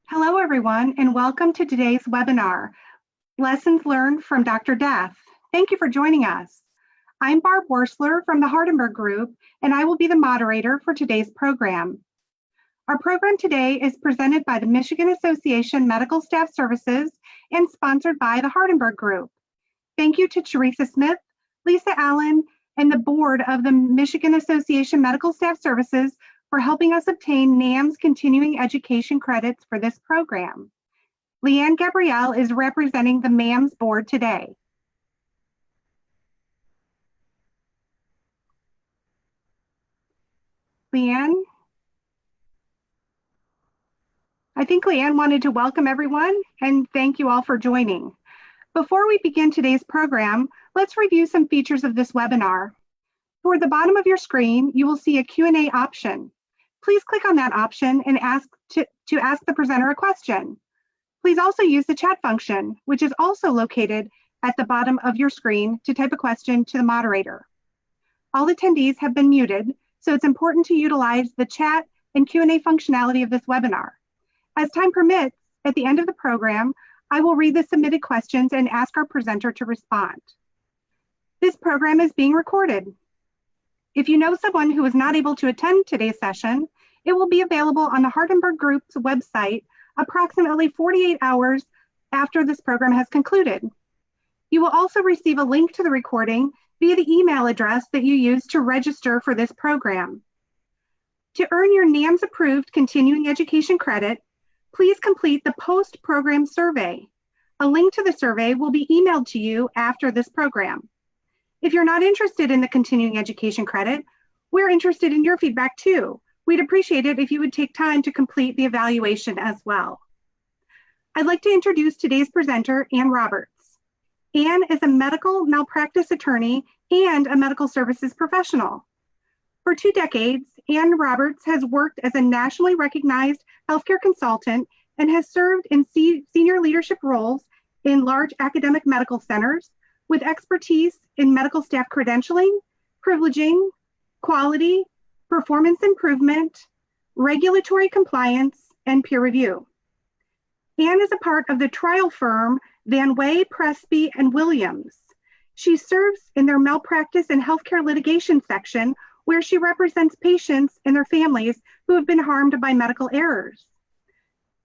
Hello, everyone, and welcome to today's webinar, Lessons Learned from Dr. Death. Thank you for joining us. I'm Barb Worsler from the Hardenbergh Group, and I will be the moderator for today's program. Our program today is presented by the Michigan Association Medical Staff Services and sponsored by the Hardenbergh Group. Thank you to Teresa Smith, Lisa Allen, and the board of the Michigan Association Medical Staff Services for helping us obtain NAMSS continuing education credits for this program. Leanne Gabrielle is representing the MAMS board today. Leanne? I think Leanne wanted to welcome everyone and thank you all for joining. Before we begin today's program, let's review some features of this webinar. Toward the bottom of your screen, you will see a Q&A option. Please click on that option and ask the presenter a question. Please also use the chat function, which is also located at the bottom of your screen, to type a question to the moderator. All attendees have been muted, so it's important to utilize the chat and Q&A functionality of this webinar. As time permits, at the end of the program, I will read the submitted questions and ask our presenter to respond. This program is being recorded. If you know someone who is not able to attend today's session, it will be available on the Hardenbergh Group's website approximately 48 hours after this program has concluded. You will also receive a link to the recording via the email address that you used to register for this program. To earn your NAMSS-approved continuing education credit, please complete the post-program survey. A link to the survey will be emailed to you after this program. If you're not interested in the continuing education credit, we're interested in your feedback too. We'd appreciate it if you would take time to complete the evaluation as well. I'd like to introduce today's presenter, Ann Roberts. Ann is a medical malpractice attorney and a medical services professional. For 2 decades, Ann Roberts has worked as a nationally recognized healthcare consultant and has served in senior leadership roles in large academic medical centers with expertise in medical staff credentialing, privileging, quality, performance improvement, regulatory compliance, and peer review. Ann is a part of the trial firm Van Way, Presby, and Williams. She serves in their malpractice and healthcare litigation section, where she represents patients and their families who have been harmed by medical errors.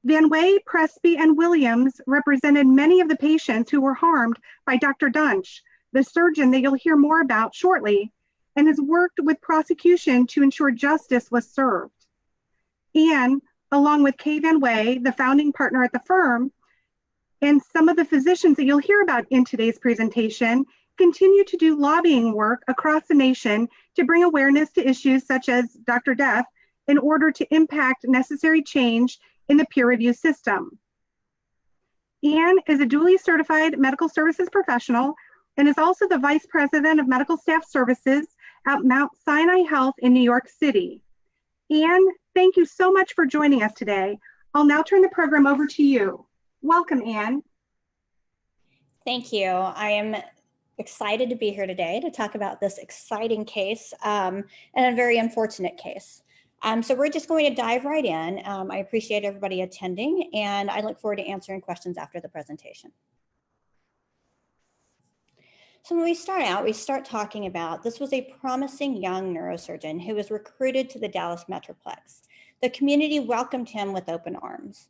Van Way, Presby, and Williams represented many of the patients who were harmed by Dr. Duntsch, the surgeon that you'll hear more about shortly, and has worked with prosecution to ensure justice was served. Ann, along with Kay Van Way, the founding partner at the firm, and some of the physicians that you'll hear about in today's presentation, continue to do lobbying work across the nation to bring awareness to issues such as Dr. Death in order to impact necessary change in the peer review system. Ann is a duly certified medical services professional and is also the Vice President of Medical Staff Services at Mount Sinai Health in New York City. Ann, thank you so much for joining us today. I'll now turn the program over to you. Welcome, Ann. Thank you. I am excited to be here today to talk about this exciting case and a very unfortunate case. So we're just going to dive right in. I appreciate everybody attending, and I look forward to answering questions after the presentation. So when we start talking about, this was a promising young neurosurgeon who was recruited to the Dallas Metroplex. The community welcomed him with open arms.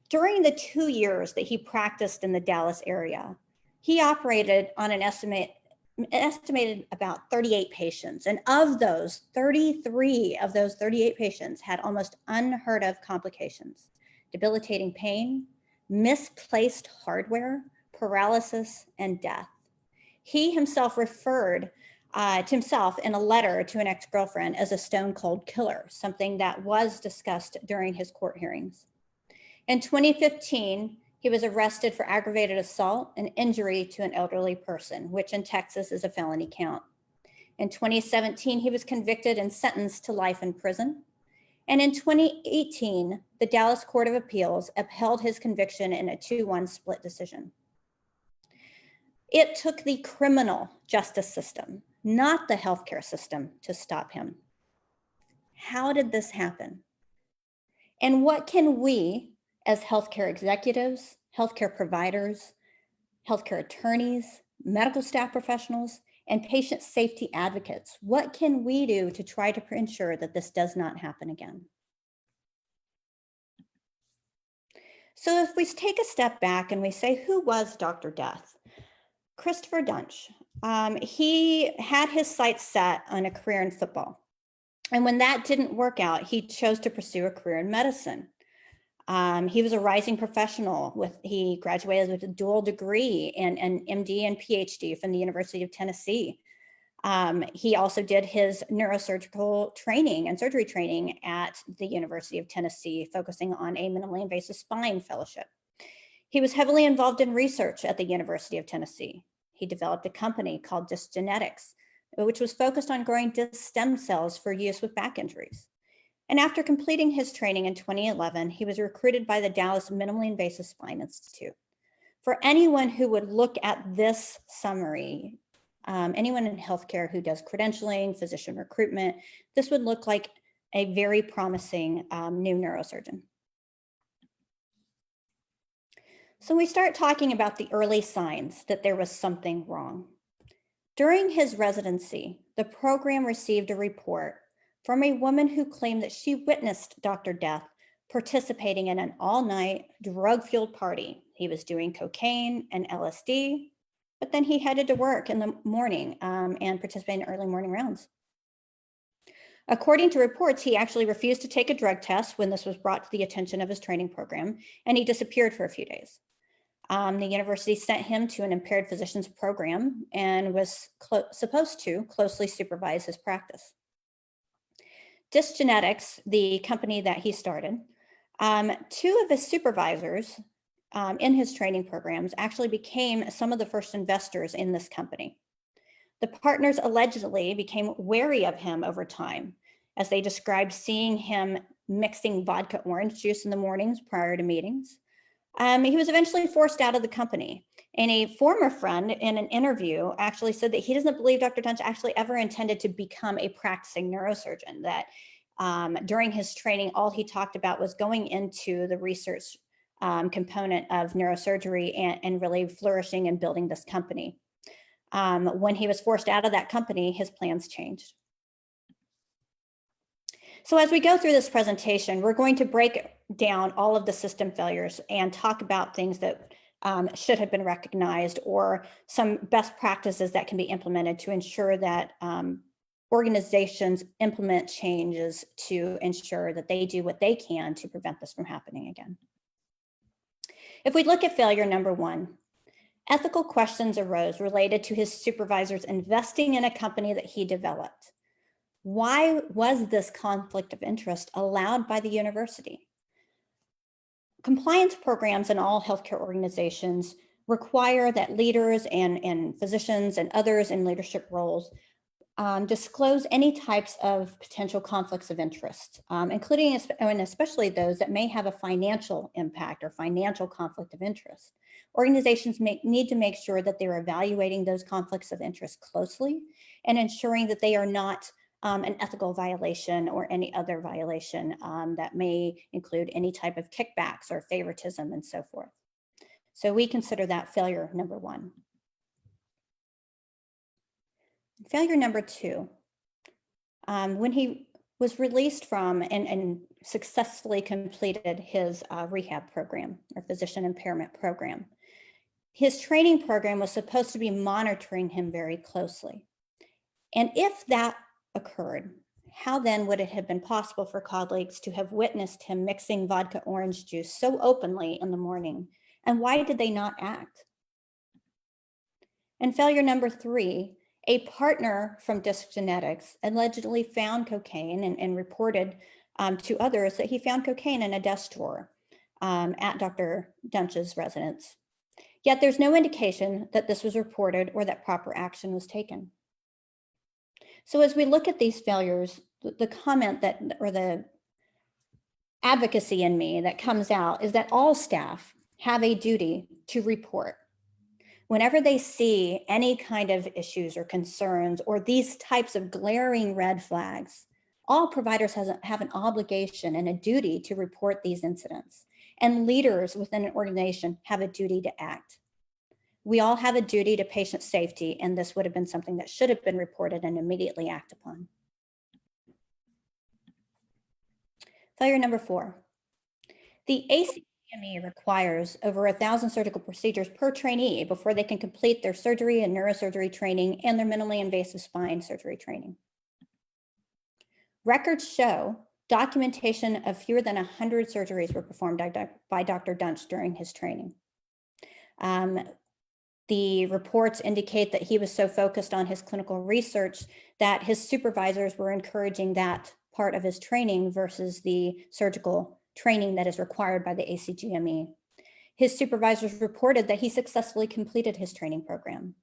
During the 2 years that he practiced in the Dallas area, he operated on an estimated about 38 patients. And of those, 33 of those 38 patients had almost unheard of complications: debilitating pain, misplaced hardware, paralysis, and death. He himself referred to himself in a letter to an ex-girlfriend as a stone cold killer, something that was discussed during his court hearings. In 2015, he was arrested for aggravated assault and injury to an elderly person, which in Texas is a felony count. In 2017, he was convicted and sentenced to life in prison. And in 2018, the Dallas Court of Appeals upheld his conviction in a 2-1 split decision. It took the criminal justice system, not the healthcare system, to stop him. How did this happen? And what can we as healthcare executives, healthcare providers, healthcare attorneys, medical staff professionals, and patient safety advocates? What can we do to try to ensure that this does not happen again? So if we take a step back and we say, who was Dr. Death? Christopher Duntsch. He had his sights set on a career in football. And when that didn't work out, he chose to pursue a career in medicine. He was a rising professional. He graduated with a dual degree and an MD and PhD from the University of Tennessee. He also did his neurosurgical training and surgery training at the University of Tennessee, focusing on a minimally invasive spine fellowship. He was heavily involved in research at the University of Tennessee. He developed a company called Duntsch, which was focused on growing disc stem cells for use with back injuries. And after completing his training in 2011, he was recruited by the Dallas Minimally Invasive Spine Institute. For anyone who would look at this summary, anyone in healthcare who does credentialing, physician recruitment, this would look like a very promising new neurosurgeon. So we start talking about the early signs that there was something wrong. During his residency, the program received a report from a woman who claimed that she witnessed Dr. Death participating in an all-night drug-fueled party. He was doing cocaine and LSD, but then he headed to work in the morning and participated in early morning rounds. According to reports, he actually refused to take a drug test when this was brought to the attention of his training program, and he disappeared for a few days. The university sent him to an impaired physicians program and was supposed to closely supervise his practice. Duntsch, the company that he started, two of his supervisors in his training programs actually became some of the first investors in this company. The partners allegedly became wary of him over time, as they described seeing him mixing vodka orange juice in the mornings prior to meetings. He was eventually forced out of the company. And a former friend in an interview actually said that he doesn't believe Dr. Duntsch actually ever intended to become a practicing neurosurgeon, that during his training, all he talked about was going into the research component of neurosurgery and really flourishing and building this company. When he was forced out of that company, his plans changed. So as we go through this presentation, we're going to break down all of the system failures and talk about things that should have been recognized, or some best practices that can be implemented to ensure that organizations implement changes to ensure that they do what they can to prevent this from happening again. If we look at failure number one, ethical questions arose related to his supervisors investing in a company that he developed. Why was this conflict of interest allowed by the university? Compliance programs in all healthcare organizations require that leaders and physicians and others in leadership roles disclose any types of potential conflicts of interest, including and especially those that may have a financial impact or financial conflict of interest. Organizations need to make sure that they're evaluating those conflicts of interest closely and ensuring that they are not an ethical violation or any other violation that may include any type of kickbacks or favoritism and so forth. So we consider that failure number one. Failure number two, when he was released from and successfully completed his rehab program or physician impairment program, his training program was supposed to be monitoring him very closely. And if that occurred, how then would it have been possible for colleagues to have witnessed him mixing vodka orange juice so openly in the morning? And why did they not act? And failure number three, a partner from Duntsch allegedly found cocaine and reported to others that he found cocaine in a desk drawer at Dr. Duntsch's residence. Yet there's no indication that this was reported or that proper action was taken. So as we look at these failures, the comment that, or the advocacy in me that comes out is that all staff have a duty to report. Whenever they see any kind of issues or concerns or these types of glaring red flags, all providers have an obligation and a duty to report these incidents. and leaders within an organization have a duty to act. We all have a duty to patient safety, and this would have been something that should have been reported and immediately acted upon. Failure number 4. The ACPME requires over 1,000 surgical procedures per trainee before they can complete their surgery and neurosurgery training and their minimally invasive spine surgery training. Records show documentation of fewer than 100 surgeries were performed by Dr. Duntsch during his training. The reports indicate that he was so focused on his clinical research that his supervisors were encouraging that part of his training versus the surgical training that is required by the ACGME. His supervisors reported that he successfully completed his training program.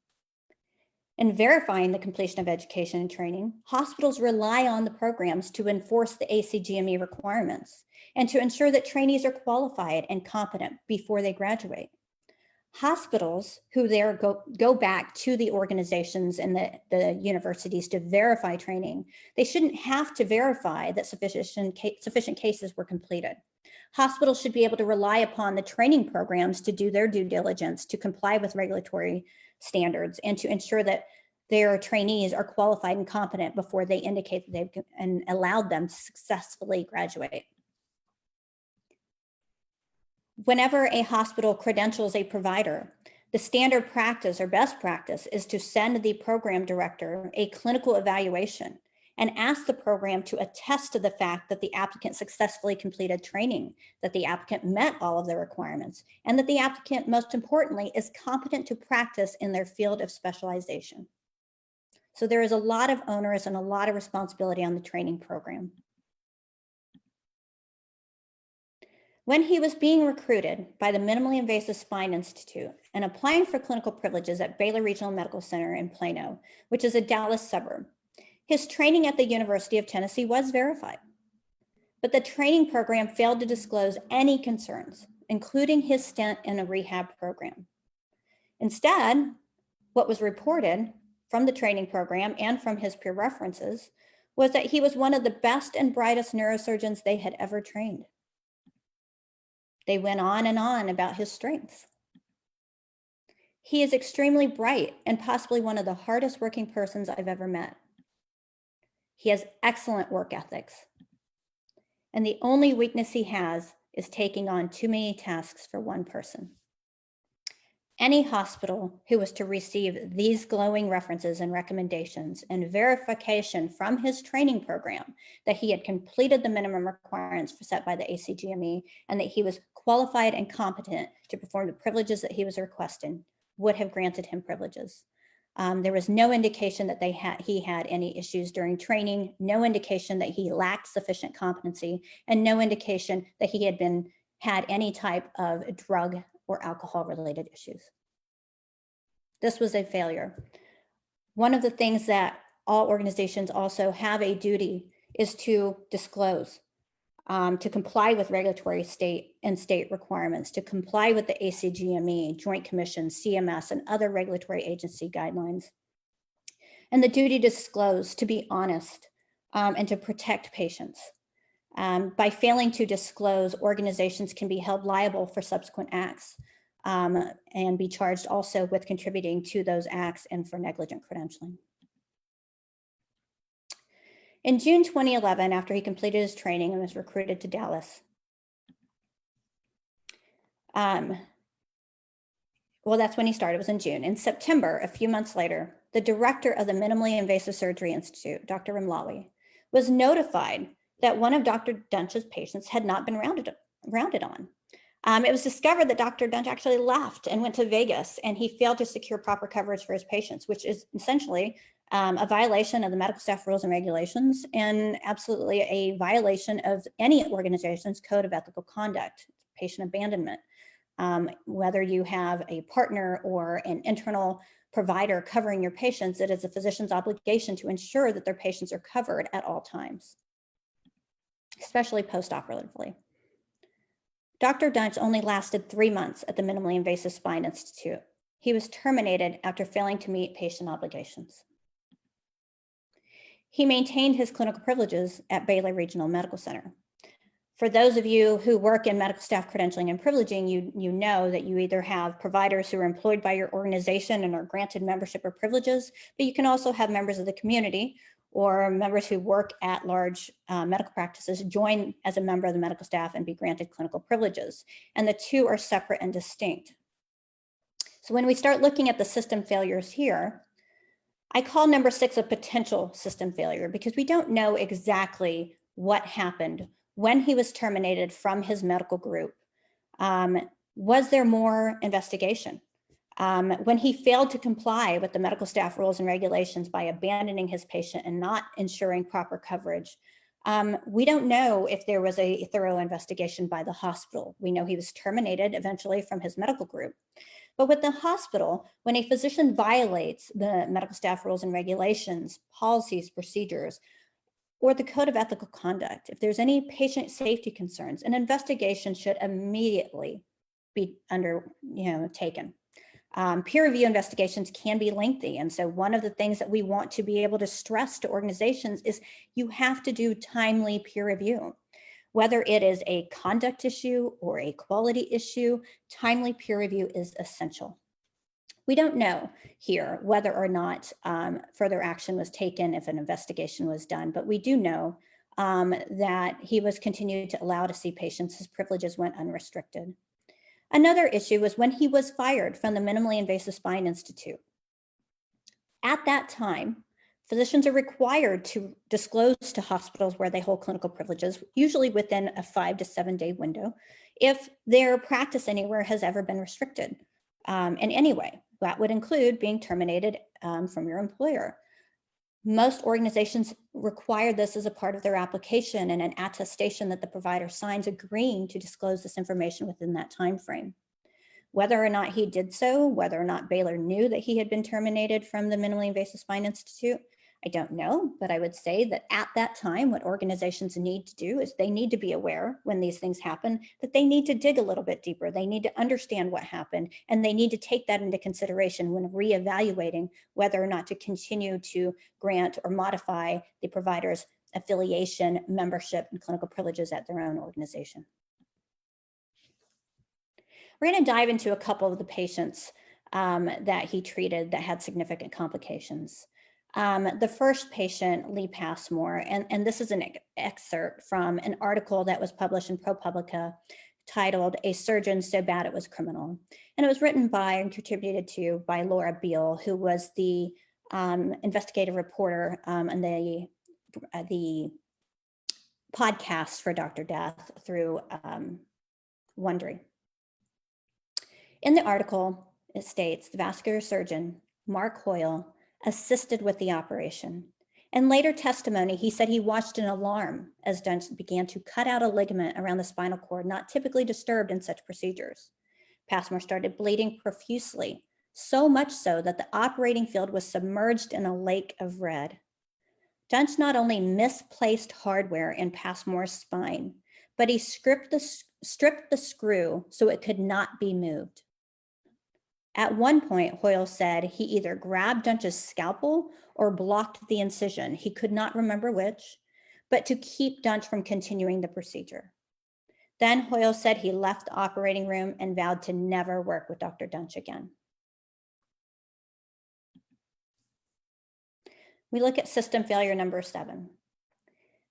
In verifying the completion of education and training, hospitals rely on the programs to enforce the ACGME requirements and to ensure that trainees are qualified and competent before they graduate. Hospitals who go back to the organizations and the universities to verify training, they shouldn't have to verify that sufficient cases were completed. Hospitals should be able to rely upon the training programs to do their due diligence, to comply with regulatory standards, and to ensure that their trainees are qualified and competent before they indicate that they've allowed them to successfully graduate. Whenever a hospital credentials a provider, the standard practice or best practice is to send the program director a clinical evaluation and ask the program to attest to the fact that the applicant successfully completed training, that the applicant met all of the requirements, and that the applicant, most importantly, is competent to practice in their field of specialization. So there is a lot of onus and a lot of responsibility on the training program. When he was being recruited by the Minimally Invasive Spine Institute and applying for clinical privileges at Baylor Regional Medical Center in Plano, which is a Dallas suburb, his training at the University of Tennessee was verified. But the training program failed to disclose any concerns, including his stint in a rehab program. Instead, what was reported from the training program and from his peer references was that he was one of the best and brightest neurosurgeons they had ever trained. They went on and on about his strengths. He is extremely bright and possibly one of the hardest working persons I've ever met. He has excellent work ethics. And the only weakness he has is taking on too many tasks for one person. Any hospital who was to receive these glowing references and recommendations and verification from his training program that he had completed the minimum requirements set by the ACGME and that he was qualified and competent to perform the privileges that he was requesting would have granted him privileges. There was no indication that he had any issues during training, no indication that he lacked sufficient competency, and no indication that he had any type of drug or alcohol-related issues. This was a failure. One of the things that all organizations also have a duty is to disclose, to comply with regulatory state requirements, to comply with the ACGME, Joint Commission, CMS, and other regulatory agency guidelines. And the duty to disclose, to be honest, and to protect patients. By failing to disclose, organizations can be held liable for subsequent acts and be charged also with contributing to those acts and for negligent credentialing. In June 2011, after he completed his training and was recruited to Dallas, well, that's when he started, it was in June. In September, a few months later, the director of the Minimally Invasive Surgery Institute, Dr. Rimlawi, was notified that one of Dr. Duntsch's patients had not been rounded on. It was discovered that Dr. Duntsch actually left and went to Vegas, and he failed to secure proper coverage for his patients, which is essentially a violation of the medical staff rules and regulations, and absolutely a violation of any organization's code of ethical conduct, patient abandonment. Whether you have a partner or an internal provider covering your patients, it is a physician's obligation to ensure that their patients are covered at all times, especially post-operatively. Dr. Duntsch only lasted 3 months at the Minimally Invasive Spine Institute. He was terminated after failing to meet patient obligations. He maintained his clinical privileges at Baylor Regional Medical Center. For those of you who work in medical staff credentialing and privileging, you know that you either have providers who are employed by your organization and are granted membership or privileges, but you can also have members of the community or members who work at large medical practices join as a member of the medical staff and be granted clinical privileges. And the two are separate and distinct. So when we start looking at the system failures here, I call number 6 a potential system failure because we don't know exactly what happened when he was terminated from his medical group. Was there more investigation? When he failed to comply with the medical staff rules and regulations by abandoning his patient and not ensuring proper coverage, we don't know if there was a thorough investigation by the hospital. We know he was terminated eventually from his medical group. But with the hospital, when a physician violates the medical staff rules and regulations, policies, procedures, or the code of ethical conduct, if there's any patient safety concerns, an investigation should immediately be taken. Peer review investigations can be lengthy. And so one of the things that we want to be able to stress to organizations is you have to do timely peer review. Whether it is a conduct issue or a quality issue, timely peer review is essential. We don't know here whether or not further action was taken if an investigation was done, but we do know that he was continued to allow to see patients. His privileges went unrestricted. Another issue was when he was fired from the Minimally Invasive Spine Institute. At that time, physicians are required to disclose to hospitals where they hold clinical privileges, usually within a 5 to 7 day window, if their practice anywhere has ever been restricted in any way. That would include being terminated from your employer. Most organizations require this as a part of their application and an attestation that the provider signs agreeing to disclose this information within that time frame. Whether or not he did so, whether or not Baylor knew that he had been terminated from the Minimally Invasive Spine Institute, I don't know, but I would say that at that time, what organizations need to do is they need to be aware when these things happen, that they need to dig a little bit deeper. They need to understand what happened, and they need to take that into consideration when reevaluating whether or not to continue to grant or modify the provider's affiliation, membership, and clinical privileges at their own organization. We're going to dive into a couple of the patients that he treated that had significant complications. The first patient, Lee Passmore, and this is an excerpt from an article that was published in ProPublica titled "A Surgeon So Bad It Was Criminal." And it was written by and contributed to by Laura Beal, who was the investigative reporter and the podcast for Dr. Death through Wondery. In the article, it states the vascular surgeon, Mark Hoyle, assisted with the operation. In later testimony, he said he watched an alarm as Duntsch began to cut out a ligament around the spinal cord, not typically disturbed in such procedures. Passmore started bleeding profusely, so much so that the operating field was submerged in a lake of red. Duntsch not only misplaced hardware in Passmore's spine, but he stripped the screw so it could not be moved. At one point, Hoyle said he either grabbed Duntsch's scalpel or blocked the incision. He could not remember which, but to keep Duntsch from continuing the procedure. Then Hoyle said he left the operating room and vowed to never work with Dr. Duntsch again. We look at system failure number 7.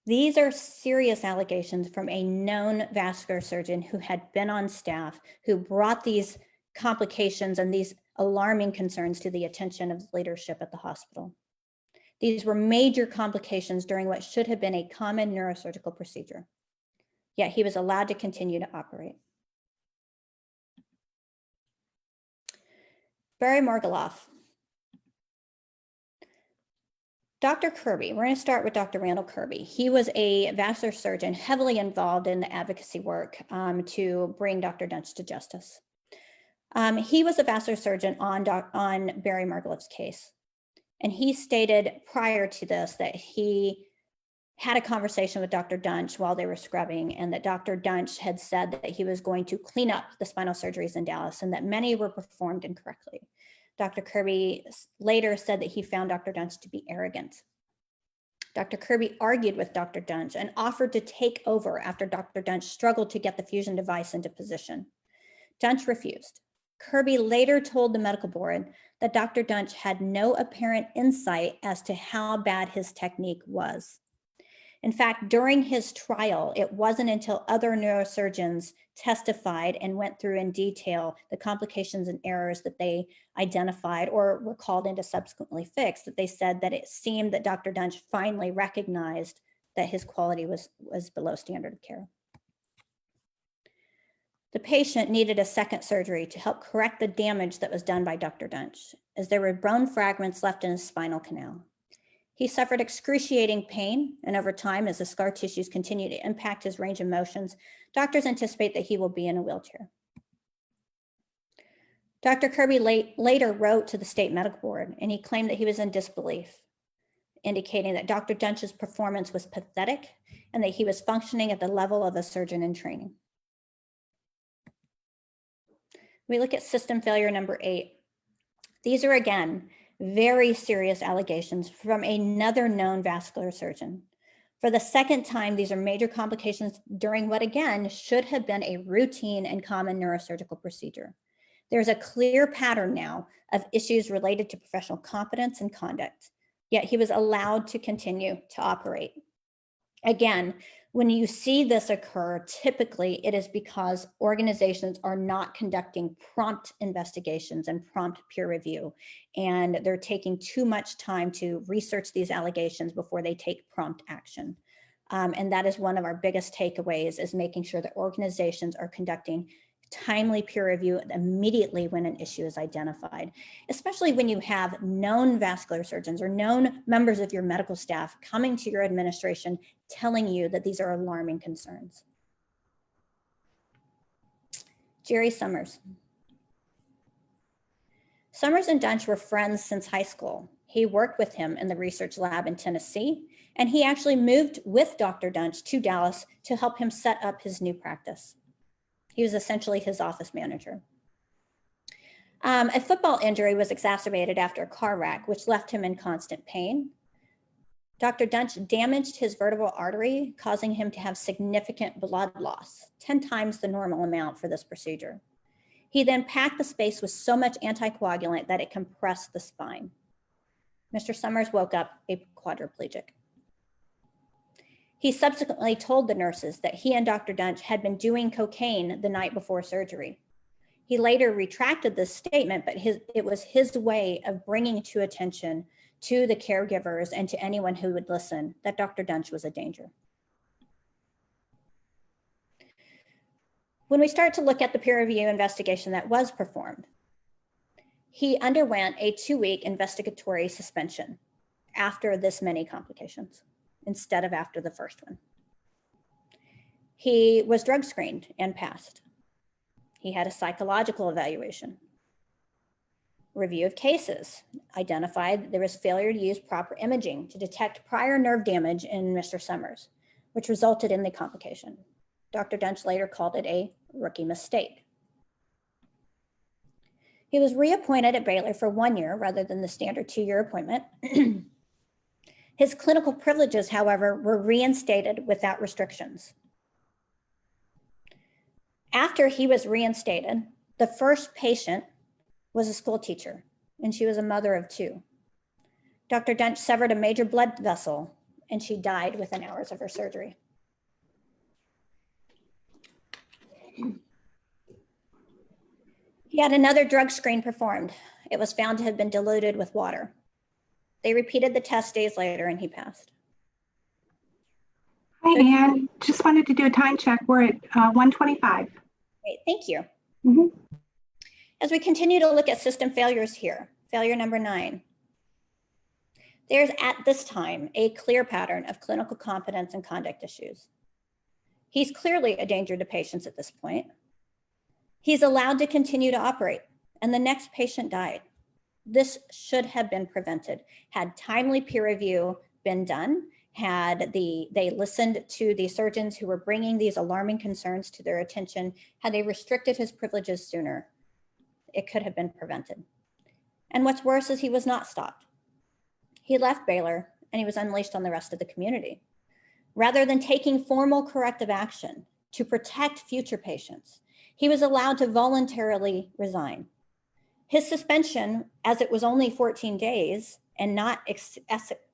These are serious allegations from a known vascular surgeon who had been on staff, who brought these complications and these alarming concerns to the attention of leadership at the hospital. These were major complications during what should have been a common neurosurgical procedure. Yet he was allowed to continue to operate. Barry Margoloff. Dr. Kirby, we're going to start with Dr. Randall Kirby. He was a vascular surgeon heavily involved in the advocacy work to bring Dr. Duntsch to justice. He was a vascular surgeon on Barry Margoloff's case. And he stated prior to this that he had a conversation with Dr. Duntsch while they were scrubbing, and that Dr. Duntsch had said that he was going to clean up the spinal surgeries in Dallas and that many were performed incorrectly. Dr. Kirby later said that he found Dr. Duntsch to be arrogant. Dr. Kirby argued with Dr. Duntsch and offered to take over after Dr. Duntsch struggled to get the fusion device into position. Duntsch refused. Kirby later told the medical board that Dr. Duntsch had no apparent insight as to how bad his technique was. In fact, during his trial, it wasn't until other neurosurgeons testified and went through in detail the complications and errors that they identified or were called in to subsequently fix that they said that it seemed that Dr. Duntsch finally recognized that his quality was below standard of care. The patient needed a second surgery to help correct the damage that was done by Dr. Duntsch, as there were bone fragments left in his spinal canal. He suffered excruciating pain, and over time, as the scar tissues continue to impact his range of motions, doctors anticipate that he will be in a wheelchair. Dr. Kirby later wrote to the state medical board, and he claimed that he was in disbelief, indicating that Dr. Duntsch's performance was pathetic and that he was functioning at the level of a surgeon in training. We look at system failure number 8. These are, again, very serious allegations from another known vascular surgeon. For the second time, these are major complications during what, again, should have been a routine and common neurosurgical procedure. There's a clear pattern now of issues related to professional competence and conduct, yet he was allowed to continue to operate. Again, when you see this occur, typically it is because organizations are not conducting prompt investigations and prompt peer review, and they're taking too much time to research these allegations before they take prompt action. And that is one of our biggest takeaways, is making sure that organizations are conducting timely peer review immediately when an issue is identified, especially when you have known vascular surgeons or known members of your medical staff coming to your administration telling you that these are alarming concerns. Jerry Summers. Summers and Duntsch were friends since high school. He worked with him in the research lab in Tennessee, and he actually moved with Dr. Duntsch to Dallas to help him set up his new practice. He was essentially his office manager. A football injury was exacerbated after a car wreck, which left him in constant pain. Dr. Duntsch damaged his vertebral artery, causing him to have significant blood loss, 10 times the normal amount for this procedure. He then packed the space with so much anticoagulant that it compressed the spine. Mr. Summers woke up a quadriplegic. He subsequently told the nurses that he and Dr. Duntsch had been doing cocaine the night before surgery. He later retracted this statement, but it was his way of bringing to attention to the caregivers and to anyone who would listen that Dr. Duntsch was a danger. When we start to look at the peer review investigation that was performed, he underwent a 2-week investigatory suspension after this many complications, instead of after the first one. He was drug screened and passed. He had a psychological evaluation. Review of cases identified that there was failure to use proper imaging to detect prior nerve damage in Mr. Summers, which resulted in the complication. Dr. Duntsch later called it a rookie mistake. He was reappointed at Baylor for 1 year rather than the standard 2-year appointment. His clinical privileges, however, were reinstated without restrictions. After he was reinstated, the first patient was a school teacher, and she was a mother of 2. Dr. Duntsch severed a major blood vessel, and she died within hours of her surgery. He had another drug screen performed. It was found to have been diluted with water. They repeated the test days later, and he passed. Hi, Anne. Just wanted to do a time check. We're at 1:25. Great, thank you. As we continue to look at system failures here, failure number 9. There's at this time a clear pattern of clinical competence and conduct issues. He's clearly a danger to patients at this point. He's allowed to continue to operate, and the next patient died. This should have been prevented. Had timely peer review been done, had they listened to the surgeons who were bringing these alarming concerns to their attention, had they restricted his privileges sooner, it could have been prevented. And what's worse is he was not stopped. He left Baylor and he was unleashed on the rest of the community. Rather than taking formal corrective action to protect future patients, he was allowed to voluntarily resign. His suspension, as it was only 14 days and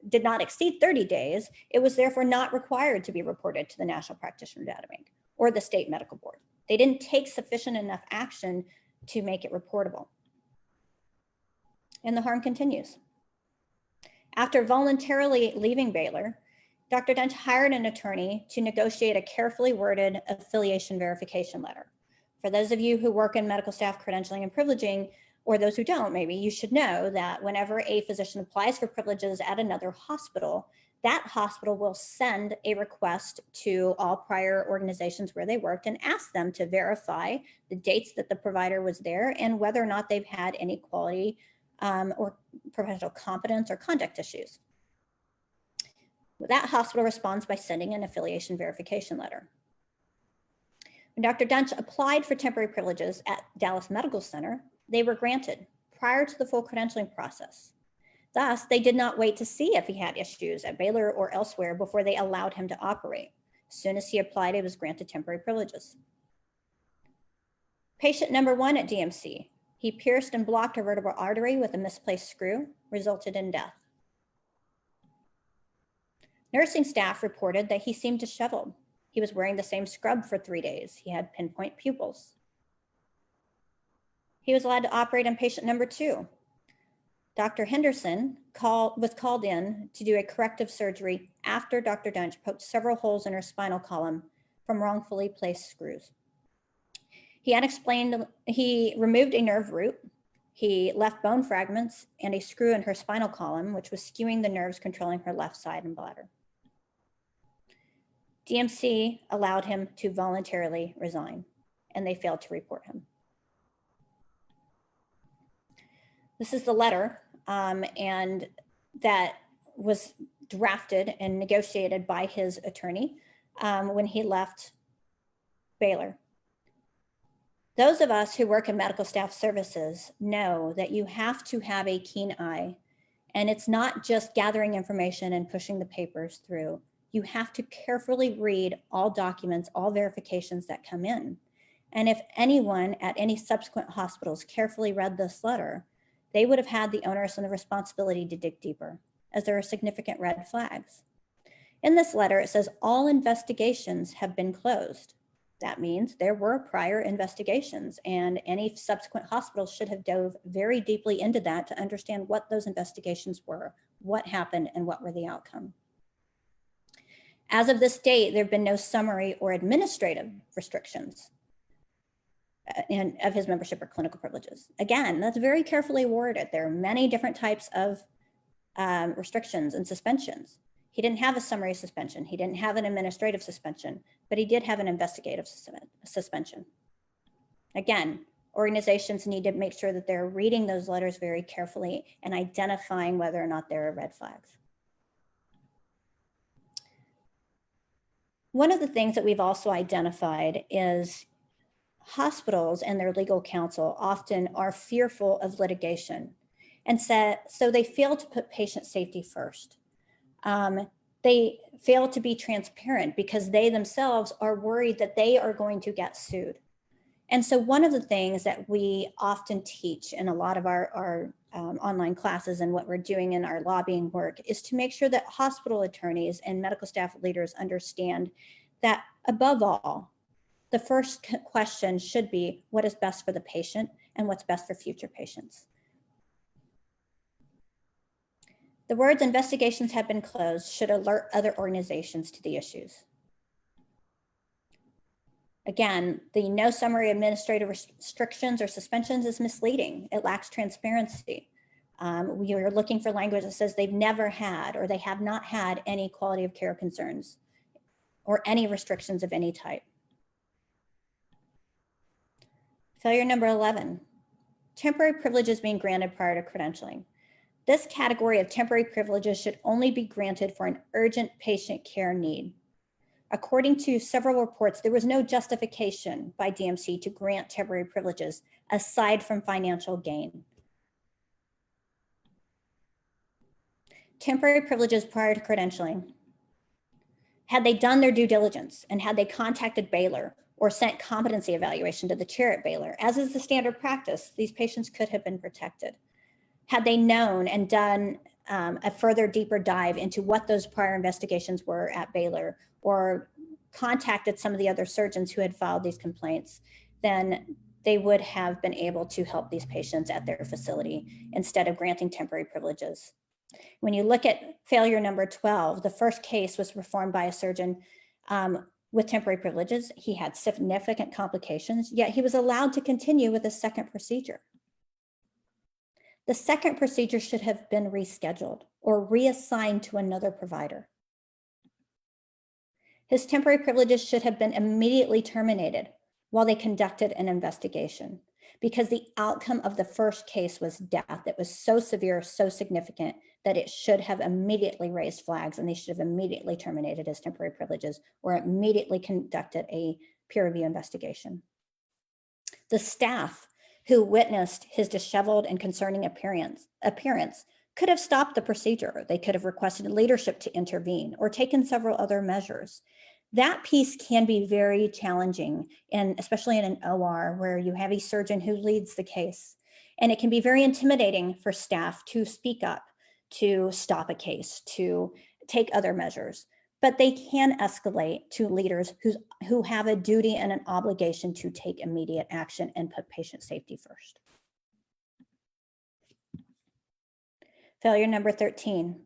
did not exceed 30 days, it was therefore not required to be reported to the National Practitioner Data Bank or the state medical board. They didn't take sufficient enough action to make it reportable. And the harm continues. After voluntarily leaving Baylor, Dr. Duntsch hired an attorney to negotiate a carefully worded affiliation verification letter. For those of you who work in medical staff credentialing and privileging, or those who don't, maybe you should know that whenever a physician applies for privileges at another hospital, that hospital will send a request to all prior organizations where they worked and ask them to verify the dates that the provider was there and whether or not they've had any quality or professional competence or conduct issues. That hospital responds by sending an affiliation verification letter. When Dr. Duntsch applied for temporary privileges at Dallas Medical Center, they were granted prior to the full credentialing process. Thus, they did not wait to see if he had issues at Baylor or elsewhere before they allowed him to operate. As soon as he applied, he was granted temporary privileges. Patient number 1 at DMC, he pierced and blocked a vertebral artery with a misplaced screw, resulted in death. Nursing staff reported that he seemed disheveled. He was wearing the same scrub for 3 days. He had pinpoint pupils. He was allowed to operate on patient number 2. Dr. Henderson was called in to do a corrective surgery after Dr. Duntsch poked several holes in her spinal column from wrongfully placed screws. He had explained he removed a nerve root. He left bone fragments and a screw in her spinal column, which was skewing the nerves controlling her left side and bladder. DMC allowed him to voluntarily resign, and they failed to report him. This is the letter, and that was drafted and negotiated by his attorney when he left Baylor. Those of us who work in medical staff services know that you have to have a keen eye, and it's not just gathering information and pushing the papers through. You have to carefully read all documents, all verifications that come in. And if anyone at any subsequent hospitals carefully read this letter, they would have had the onus and the responsibility to dig deeper, as there are significant red flags. In this letter, it says all investigations have been closed. That means there were prior investigations, and any subsequent hospitals should have dove very deeply into that to understand what those investigations were, what happened, and what were the outcome. As of this date, there have been no summary or administrative restrictions of his membership or clinical privileges. Again, that's very carefully worded. There are many different types of restrictions and suspensions. He didn't have a summary suspension. He didn't have an administrative suspension, but he did have an investigative suspension. Again, organizations need to make sure that they're reading those letters very carefully and identifying whether or not there are red flags. One of the things that we've also identified is hospitals and their legal counsel often are fearful of litigation, and so they fail to put patient safety first. They fail to be transparent because they themselves are worried that they are going to get sued. And so one of the things that we often teach in a lot of our online classes and what we're doing in our lobbying work is to make sure that hospital attorneys and medical staff leaders understand that above all, the first question should be what is best for the patient and what's best for future patients. The words investigations have been closed should alert other organizations to the issues. Again, the no summary administrative restrictions or suspensions is misleading. It lacks transparency. We are looking for language that says they've never had or they have not had any quality of care concerns or any restrictions of any type. Failure number 11, temporary privileges being granted prior to credentialing. This category of temporary privileges should only be granted for an urgent patient care need. According to several reports, there was no justification by DMC to grant temporary privileges aside from financial gain. Temporary privileges prior to credentialing. Had they done their due diligence and had they contacted Baylor or sent competency evaluation to the chair at Baylor, as is the standard practice, these patients could have been protected. Had they known and done a further deeper dive into what those prior investigations were at Baylor or contacted some of the other surgeons who had filed these complaints, then they would have been able to help these patients at their facility instead of granting temporary privileges. When you look at failure number 12, the first case was performed by a surgeon with temporary privileges. He had significant complications, yet he was allowed to continue with a second procedure. The second procedure should have been rescheduled or reassigned to another provider. His temporary privileges should have been immediately terminated while they conducted an investigation, because the outcome of the first case was death. It was so severe, so significant that it should have immediately raised flags, and they should have immediately terminated his temporary privileges or immediately conducted a peer review investigation. The staff who witnessed his disheveled and concerning appearance could have stopped the procedure. They could have requested leadership to intervene or taken several other measures. That piece can be very challenging, and especially in an OR where you have a surgeon who leads the case. And it can be very intimidating for staff to speak up, to stop a case, to take other measures. But they can escalate to leaders who have a duty and an obligation to take immediate action and put patient safety first. Failure number 13.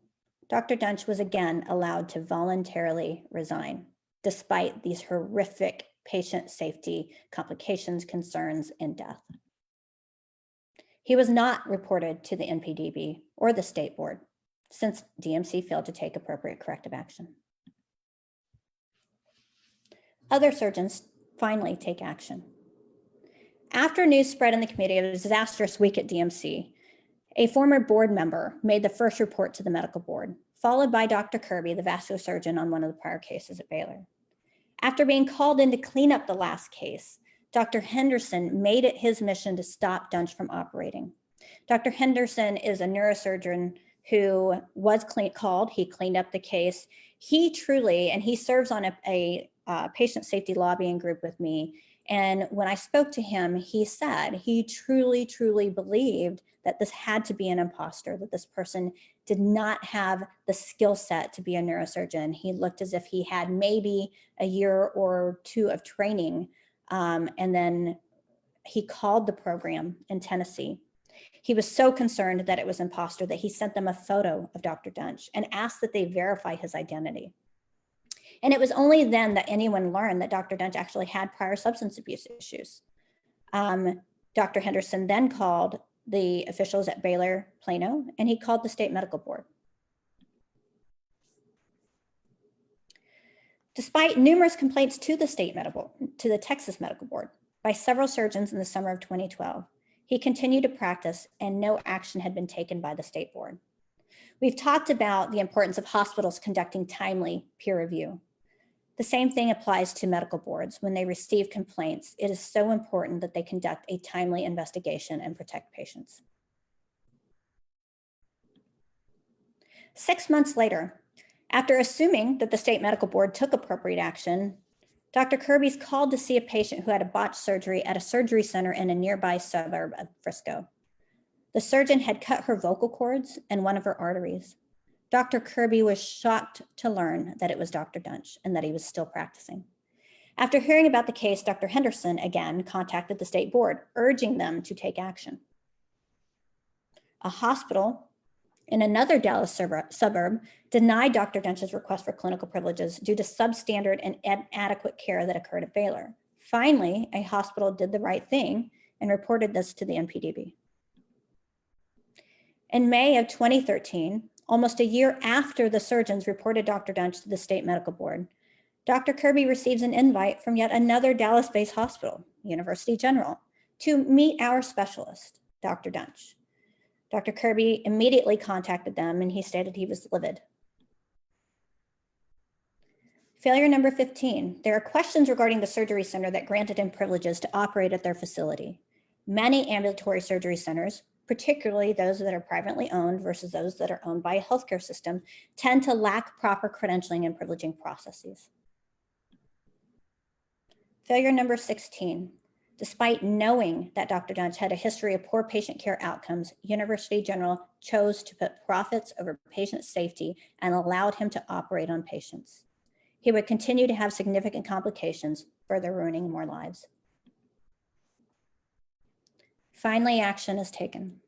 Dr. Duntsch was again allowed to voluntarily resign, despite these horrific patient safety complications, concerns, and death. He was not reported to the NPDB or the state board, since DMC failed to take appropriate corrective action. Other surgeons finally take action. After news spread in the community of a disastrous week at DMC, a former board member made the first report to the medical board, followed by Dr. Kirby, the vascular surgeon on one of the prior cases at Baylor. After being called in to clean up the last case, Dr. Henderson made it his mission to stop Duntsch from operating. Dr. Henderson is a neurosurgeon who was called, he cleaned up the case. He truly, and he serves on a patient safety lobbying group with me. And when I spoke to him, he said he truly, truly believed that this had to be an imposter, that this person did not have the skill set to be a neurosurgeon. He looked as if he had maybe a year or two of training. And then he called the program in Tennessee. He was so concerned that it was imposter that he sent them a photo of Dr. Duntsch and asked that they verify his identity. And it was only then that anyone learned that Dr. Duntsch actually had prior substance abuse issues. Dr. Henderson then called the officials at Baylor Plano, and he called the state medical board. Despite numerous complaints to the Texas Medical Board by several surgeons in the summer of 2012, he continued to practice and no action had been taken by the state board. We've talked about the importance of hospitals conducting timely peer review. The same thing applies to medical boards. When they receive complaints, it is so important that they conduct a timely investigation and protect patients. 6 months later, after assuming that the state medical board took appropriate action, Dr. Kirby's called to see a patient who had a botched surgery at a surgery center in a nearby suburb of Frisco. The surgeon had cut her vocal cords and one of her arteries. Dr. Kirby was shocked to learn that it was Dr. Duntsch and that he was still practicing. After hearing about the case, Dr. Henderson again contacted the state board, urging them to take action. A hospital in another Dallas suburb denied Dr. Duntsch's request for clinical privileges due to substandard and inadequate care that occurred at Baylor. Finally, a hospital did the right thing and reported this to the NPDB. In May of 2013, almost a year after the surgeons reported Dr. Duntsch to the state medical board, Dr. Kirby receives an invite from yet another Dallas-based hospital, University General, to meet our specialist, Dr. Duntsch. Dr. Kirby immediately contacted them and he stated he was livid. Failure number 15, there are questions regarding the surgery center that granted him privileges to operate at their facility. Many ambulatory surgery centers particularly those that are privately owned versus those that are owned by a healthcare system, tend to lack proper credentialing and privileging processes. Failure number 16. Despite knowing that Dr. Duntsch had a history of poor patient care outcomes, University General chose to put profits over patient safety and allowed him to operate on patients. He would continue to have significant complications, further ruining more lives. Finally, action is taken.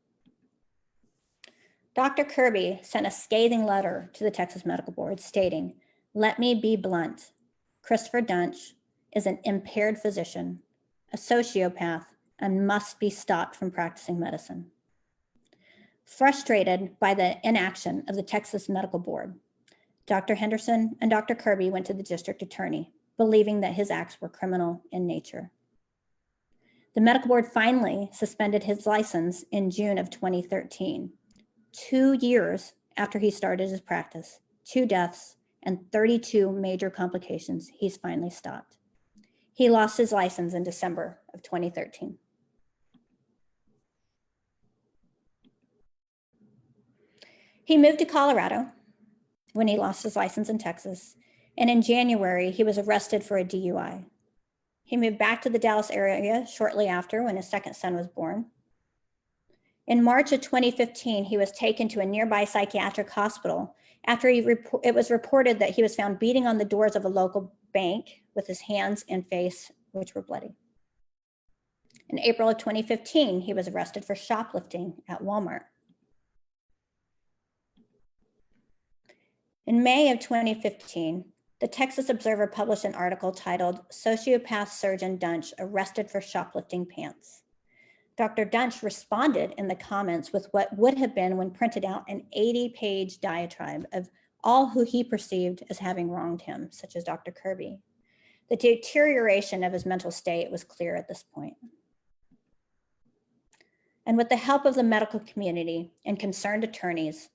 Dr. Kirby sent a scathing letter to the Texas Medical Board stating, "Let me be blunt. Christopher Duntsch is an impaired physician, a sociopath, and must be stopped from practicing medicine." Frustrated by the inaction of the Texas Medical Board, Dr. Henderson and Dr. Kirby went to the district attorney, believing that his acts were criminal in nature. The medical board finally suspended his license in June of 2013, 2 years after he started his practice, 2 deaths, and 32 major complications. He's finally stopped. He lost his license in December of 2013. He moved to Colorado when he lost his license in Texas, and in January, he was arrested for a DUI. He moved back to the Dallas area shortly after when his second son was born. In March of 2015, he was taken to a nearby psychiatric hospital after it was reported that he was found beating on the doors of a local bank with his hands and face, which were bloody. In April of 2015, he was arrested for shoplifting at Walmart. In May of 2015, the Texas Observer published an article titled "Sociopath Surgeon Duntsch Arrested for Shoplifting Pants." Dr. Duntsch responded in the comments with what would have been, when printed out, an 80-page diatribe of all who he perceived as having wronged him, such as Dr. Kirby. The deterioration of his mental state was clear at this point. And with the help of the medical community and concerned attorneys,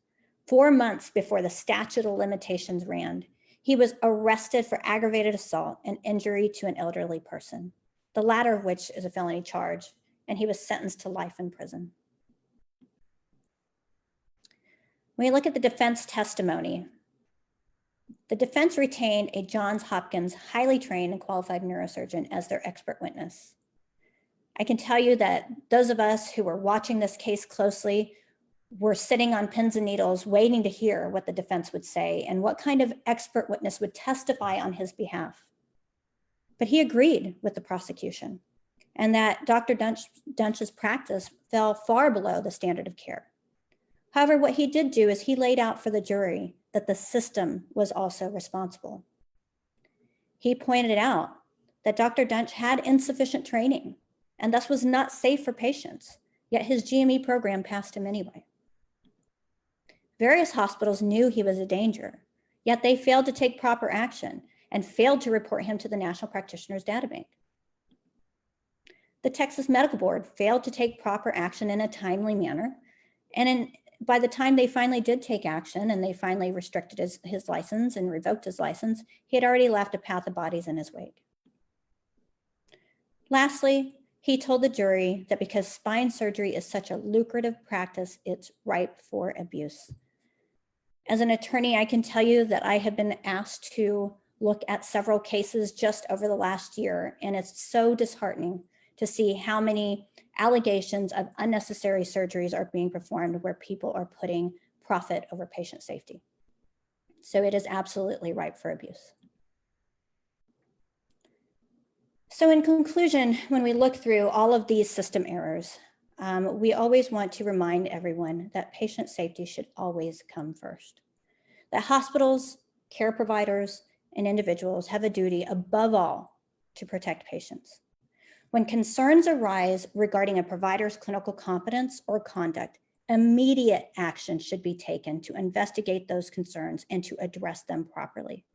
4 months before the statute of limitations ran, he was arrested for aggravated assault and injury to an elderly person, the latter of which is a felony charge, and he was sentenced to life in prison. When we look at the defense testimony, the defense retained a Johns Hopkins highly trained and qualified neurosurgeon as their expert witness. I can tell you that those of us who were watching this case closely were sitting on pins and needles waiting to hear what the defense would say and what kind of expert witness would testify on his behalf. But he agreed with the prosecution and that Dr. Duntsch's practice fell far below the standard of care. However, what he did do is he laid out for the jury that the system was also responsible. He pointed out that Dr. Duntsch had insufficient training and thus was not safe for patients, yet his GME program passed him anyway. Various hospitals knew he was a danger, yet they failed to take proper action and failed to report him to the National Practitioners Databank. The Texas Medical Board failed to take proper action in a timely manner, and by the time they finally did take action and they finally restricted his license and revoked his license, he had already left a path of bodies in his wake. Lastly, he told the jury that because spine surgery is such a lucrative practice, it's ripe for abuse. As an attorney, I can tell you that I have been asked to look at several cases just over the last year, and it's so disheartening to see how many allegations of unnecessary surgeries are being performed where people are putting profit over patient safety. So it is absolutely ripe for abuse. So in conclusion, when we look through all of these system errors, we always want to remind everyone that patient safety should always come first. That hospitals, care providers, and individuals have a duty above all to protect patients. When concerns arise regarding a provider's clinical competence or conduct, immediate action should be taken to investigate those concerns and to address them properly.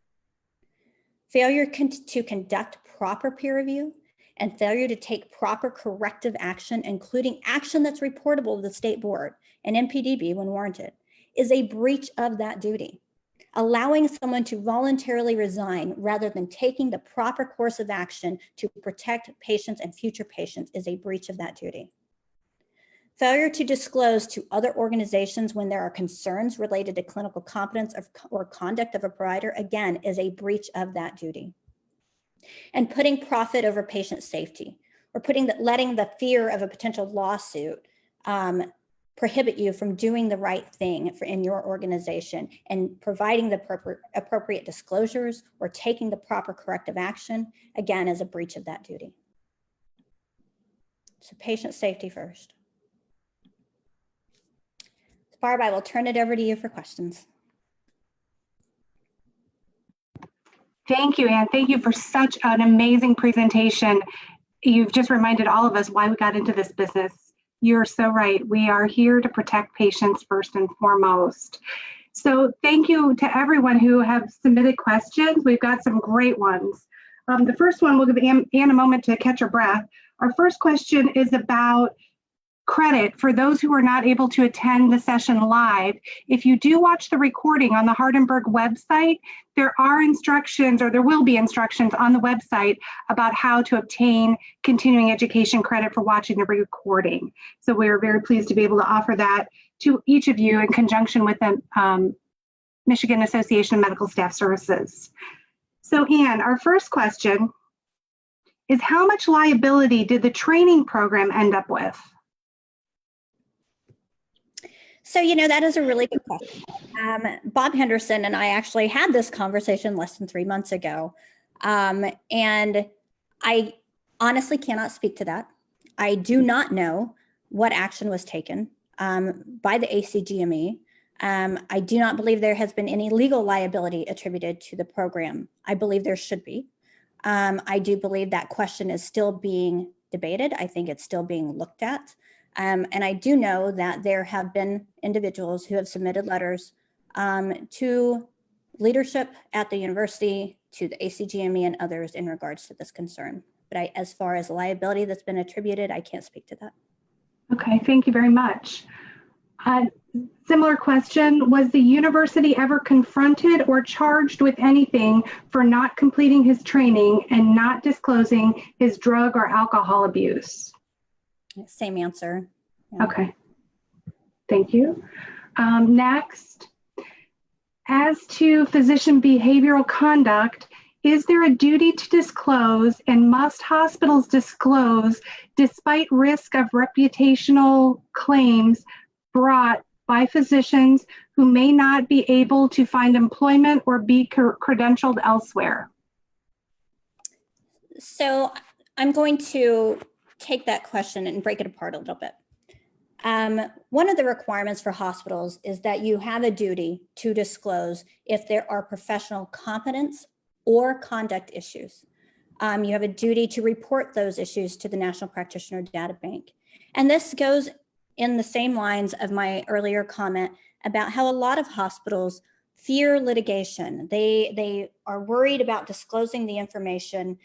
Failure to conduct proper peer review and failure to take proper corrective action, including action that's reportable to the state board and NPDB when warranted, is a breach of that duty. Allowing someone to voluntarily resign rather than taking the proper course of action to protect patients and future patients is a breach of that duty. Failure to disclose to other organizations when there are concerns related to clinical competence or conduct of a provider, again, is a breach of that duty. And putting profit over patient safety, or letting the fear of a potential lawsuit prohibit you from doing the right thing in your organization and providing the appropriate disclosures or taking the proper corrective action, again, is a breach of that duty. So patient safety first. Barb, I will turn it over to you for questions. Thank you, Anne. Thank you for such an amazing presentation. You've just reminded all of us why we got into this business. You're so right. We are here to protect patients first and foremost. So thank you to everyone who have submitted questions. We've got some great ones. The first one, we'll give Anne a moment to catch her breath. Our first question is about credit for those who are not able to attend the session live. If you do watch the recording on the Hardenbergh website, there are instructions, or there will be instructions on the website about how to obtain continuing education credit for watching the recording. So we're very pleased to be able to offer that to each of you in conjunction with the Michigan Association of Medical Staff Services. So Anne, our first question is, how much liability did the training program end up with? So, that is a really good question. Bob Henderson and I actually had this conversation less than 3 months ago. And I honestly cannot speak to that. I do not know what action was taken by the ACGME. I do not believe there has been any legal liability attributed to the program. I believe there should be. I do believe that question is still being debated. I think it's still being looked at. And I do know that there have been individuals who have submitted letters to leadership at the university, to the ACGME and others in regards to this concern. But as far as liability that's been attributed, I can't speak to that. Okay, thank you very much. Similar question, was the university ever confronted or charged with anything for not completing his training and not disclosing his drug or alcohol abuse? Same answer. Yeah. Okay, thank you. Next, as to physician behavioral conduct, is there a duty to disclose, and must hospitals disclose despite risk of reputational claims brought by physicians who may not be able to find employment or be credentialed elsewhere? So I'm going to take that question and break it apart a little bit. One of the requirements for hospitals is that you have a duty to disclose if there are professional competence or conduct issues. You have a duty to report those issues to the National Practitioner Data Bank. And this goes in the same lines of my earlier comment about how a lot of hospitals fear litigation. They are worried about disclosing the information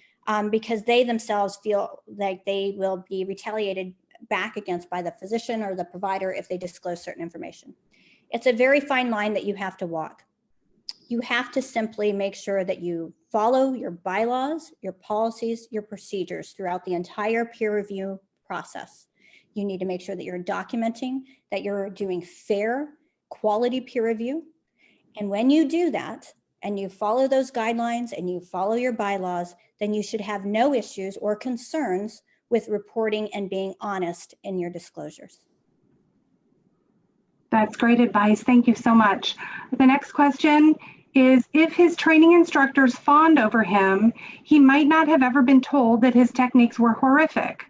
because they themselves feel like they will be retaliated back against by the physician or the provider if they disclose certain information. It's a very fine line that you have to walk. You have to simply make sure that you follow your bylaws, your policies, your procedures throughout the entire peer review process. You need to make sure that you're documenting, that you're doing fair, quality peer review. And when you do that, and you follow those guidelines and you follow your bylaws, then you should have no issues or concerns with reporting and being honest in your disclosures. That's great advice. Thank you so much. The next question is, if his training instructors fawned over him, he might not have ever been told that his techniques were horrific.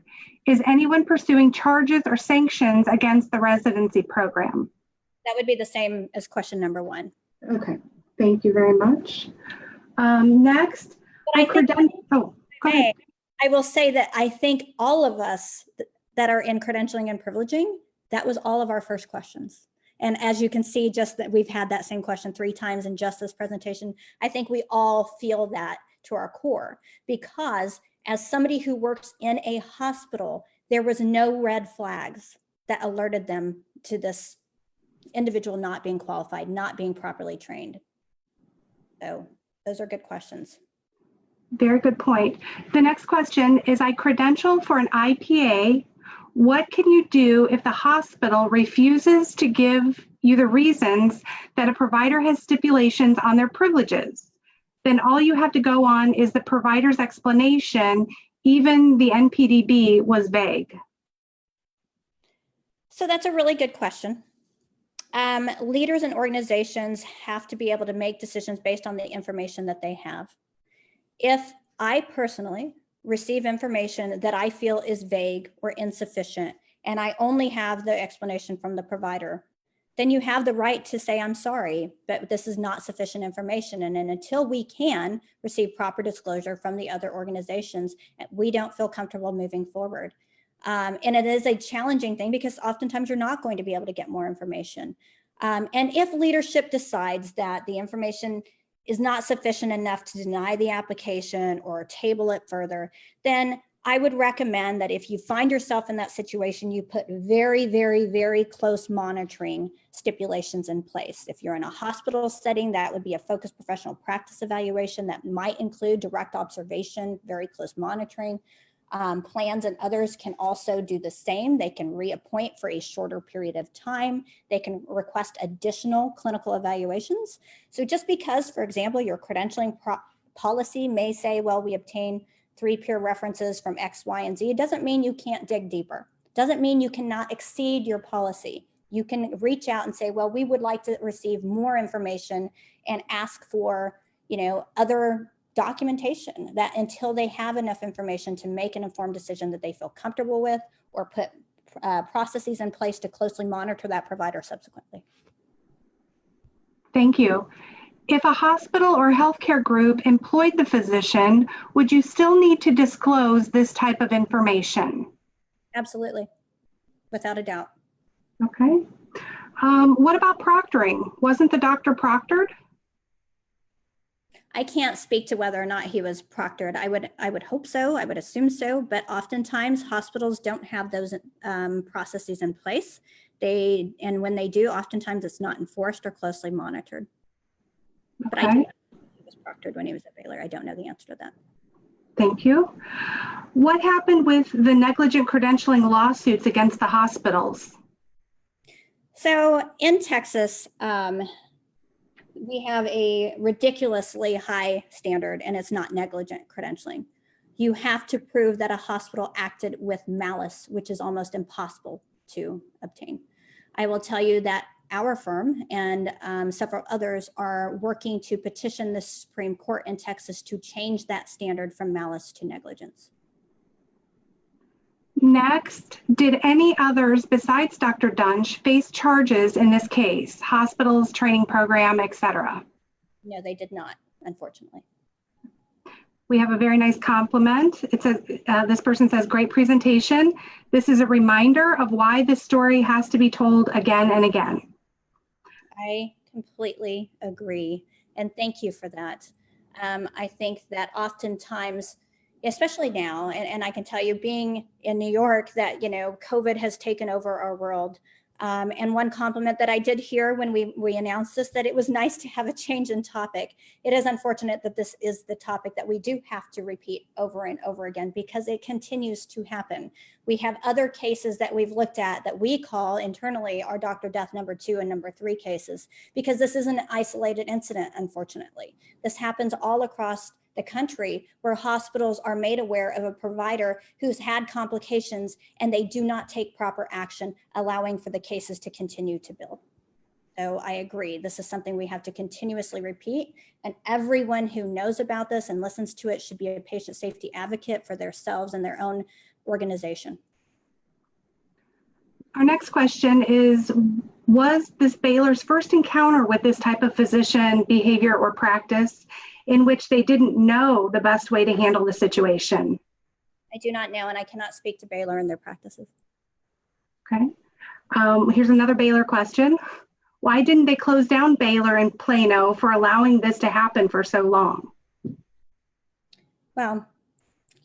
Is anyone pursuing charges or sanctions against the residency program? That would be the same as question number 1. Okay, thank you very much. Next, go ahead. I will say that I think all of us that are in credentialing and privileging, that was all of our first questions. And as you can see, just that we've had that same question 3 times in just this presentation, I think we all feel that to our core, because as somebody who works in a hospital, there was no red flags that alerted them to this individual not being qualified, not being properly trained. So those are good questions. Very good point. The next question is, I credential for an IPA What can you do if the hospital refuses to give you the reasons that a provider has stipulations on their privileges? Then all you have to go on is the provider's explanation. Even the NPDB was vague. So that's a really good question. Leaders and organizations have to be able to make decisions based on the information that they have. If I personally receive information that I feel is vague or insufficient, and I only have the explanation from the provider, then you have the right to say, I'm sorry, but this is not sufficient information. And until we can receive proper disclosure from the other organizations, we don't feel comfortable moving forward. And it is a challenging thing because oftentimes you're not going to be able to get more information. And if leadership decides that the information is not sufficient enough to deny the application or table it further, then I would recommend that if you find yourself in that situation, you put very, very, very close monitoring stipulations in place. If you're in a hospital setting, that would be a focused professional practice evaluation that might include direct observation, very close monitoring. Plans and others can also do the same. They can reappoint for a shorter period of time. They can request additional clinical evaluations. So just because, for example, your credentialing policy may say, well, we obtain 3 peer references from X, Y, and Z, it doesn't mean you can't dig deeper. Doesn't mean you cannot exceed your policy. You can reach out and say, well, we would like to receive more information and ask for, other documentation that until they have enough information to make an informed decision that they feel comfortable with, or put processes in place to closely monitor that provider subsequently. Thank you. If a hospital or healthcare group employed the physician, would you still need to disclose this type of information? Absolutely, without a doubt. Okay. What about proctoring? Wasn't the doctor proctored? I can't speak to whether or not he was proctored. I would hope so. I would assume so. But oftentimes hospitals don't have those processes in place. And when they do, oftentimes it's not enforced or closely monitored. Okay. But I do know he was proctored when he was at Baylor. I don't know the answer to that. Thank you. What happened with the negligent credentialing lawsuits against the hospitals? So in Texas, we have a ridiculously high standard, and it's not negligent credentialing. You have to prove that a hospital acted with malice, which is almost impossible to obtain. I will tell you that our firm and several others are working to petition the Supreme Court in Texas to change that standard from malice to negligence. Next, did any others besides Dr. Duntsch face charges in this case? Hospitals, training program, etc. No, they did not, unfortunately. We have a very nice compliment. It says, this person says, great presentation. This is a reminder of why this story has to be told again and again. I completely agree. And thank you for that. I think that oftentimes, especially now, and I can tell you being in New York that, COVID has taken over our world. And one compliment that I did hear when we announced this, that it was nice to have a change in topic. It is unfortunate that this is the topic that we do have to repeat over and over again because it continues to happen. We have other cases that we've looked at that we call internally our doctor death number 2 and number 3 cases, because this isn't an isolated incident, unfortunately. This happens all across the country where hospitals are made aware of a provider who's had complications and they do not take proper action, allowing for the cases to continue to build. So I agree. This is something we have to continuously repeat, and everyone who knows about this and listens to it should be a patient safety advocate for themselves and their own organization. Our next question is, was this Baylor's first encounter with this type of physician behavior or practice in which they didn't know the best way to handle the situation? I do not know, and I cannot speak to Baylor and their practices. Okay. Here's another Baylor question. Why didn't they close down Baylor in Plano for allowing this to happen for so long? Well,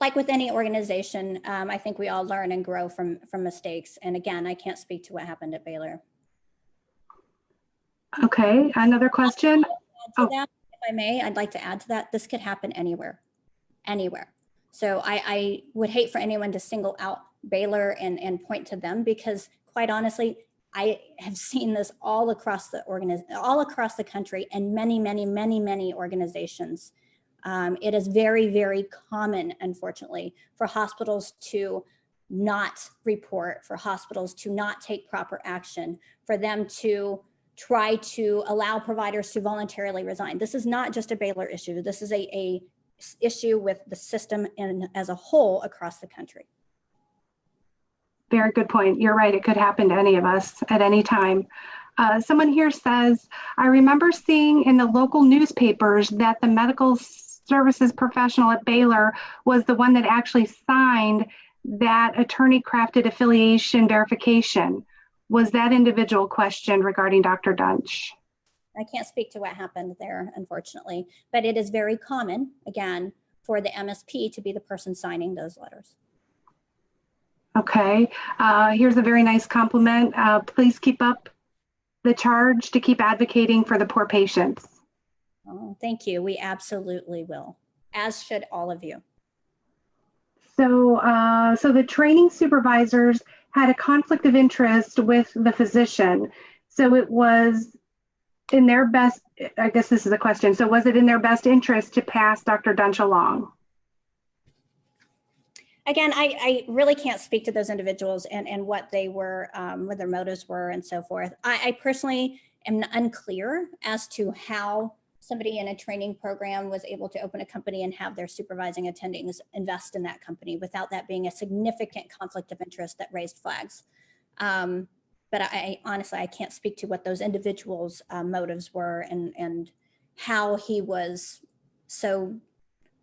like with any organization, I think we all learn and grow from mistakes. And again, I can't speak to what happened at Baylor. Okay, another question. If I may, I'd like to add to that. This could happen anywhere. So I would hate for anyone to single out Baylor and point to them, because quite honestly, I have seen this all across the country and many organizations. It is very, very common, unfortunately, for hospitals to not report, for hospitals to not take proper action, for them to try to allow providers to voluntarily resign. This is not just a Baylor issue. This is a issue with the system as a whole across the country. Very good point. You're right. It could happen to any of us at any time. Someone here says, I remember seeing in the local newspapers that the medical services professional at Baylor was the one that actually signed that attorney-crafted affiliation verification. Was that individual questioned regarding Dr. Duntsch? I can't speak to what happened there, unfortunately, but it is very common, again, for the MSP to be the person signing those letters. Okay, here's a very nice compliment. Please keep up the charge to keep advocating for the poor patients. Oh, thank you. We absolutely will, as should all of you. So, so the training supervisors had a conflict of interest with the physician. So it was in their best, I guess this is a question. So was it in their best interest to pass Dr. Duntsch along? Again, I really can't speak to those individuals and what they were, what their motives were and so forth. I personally am unclear as to how somebody in a training program was able to open a company and have their supervising attendings invest in that company without that being a significant conflict of interest that raised flags. But I honestly, I can't speak to what those individuals' motives were and how he was so